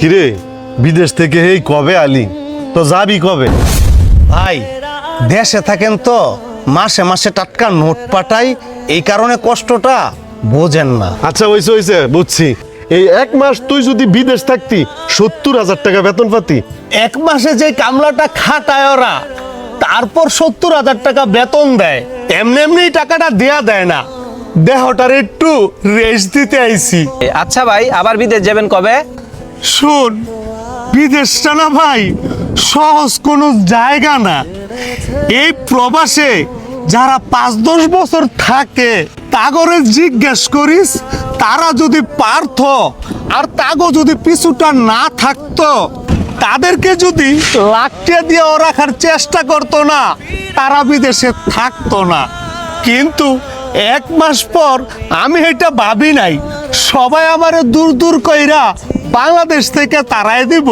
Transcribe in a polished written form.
কিরে বিদেশ থেকে এই কবে আলি, তো যাবি কবে? ভাই দেশে থাকেন তো, মাসে মাসে টাটকা নোট পাঠাই, এই কারণে কষ্টটা বোঝেন না। আচ্ছা হইছে বুঝছি। এই 1 মাস তুই যদি বিদেশ থাকতি 70,000 টাকা বেতন পাতি। 1 মাসে যে কামলাটা খাটায় ওরা, তারপর 70,000 টাকা বেতন দেয়। এমনি এমনি টাকাটা দেয়া দেয় না, দেহটার একটু রেস্ট দিতে আইছি। আচ্ছা ভাই, আবার বিদেশ যাবেন কবে? শোন, বিদেশটা না ভাই সহজ কোনো জায়গা না। এই প্রবাসে যারা 5-10 বছর থাকে তাগরে জিজ্ঞেস করিস, তারা যদি পারত আর তাগো যদি পিছুটা না থাকতো, তাদেরকে যদি লাখটা দিয়ে রাখার চেষ্টা করতো না, তারা বিদেশে থাকতো না। কিন্তু 1 মাস পর আমি এটা ভাবি নাই, সবাই আমারে দূর দূর কইরা বাংলাদেশ থেকে তাড়াই দিব।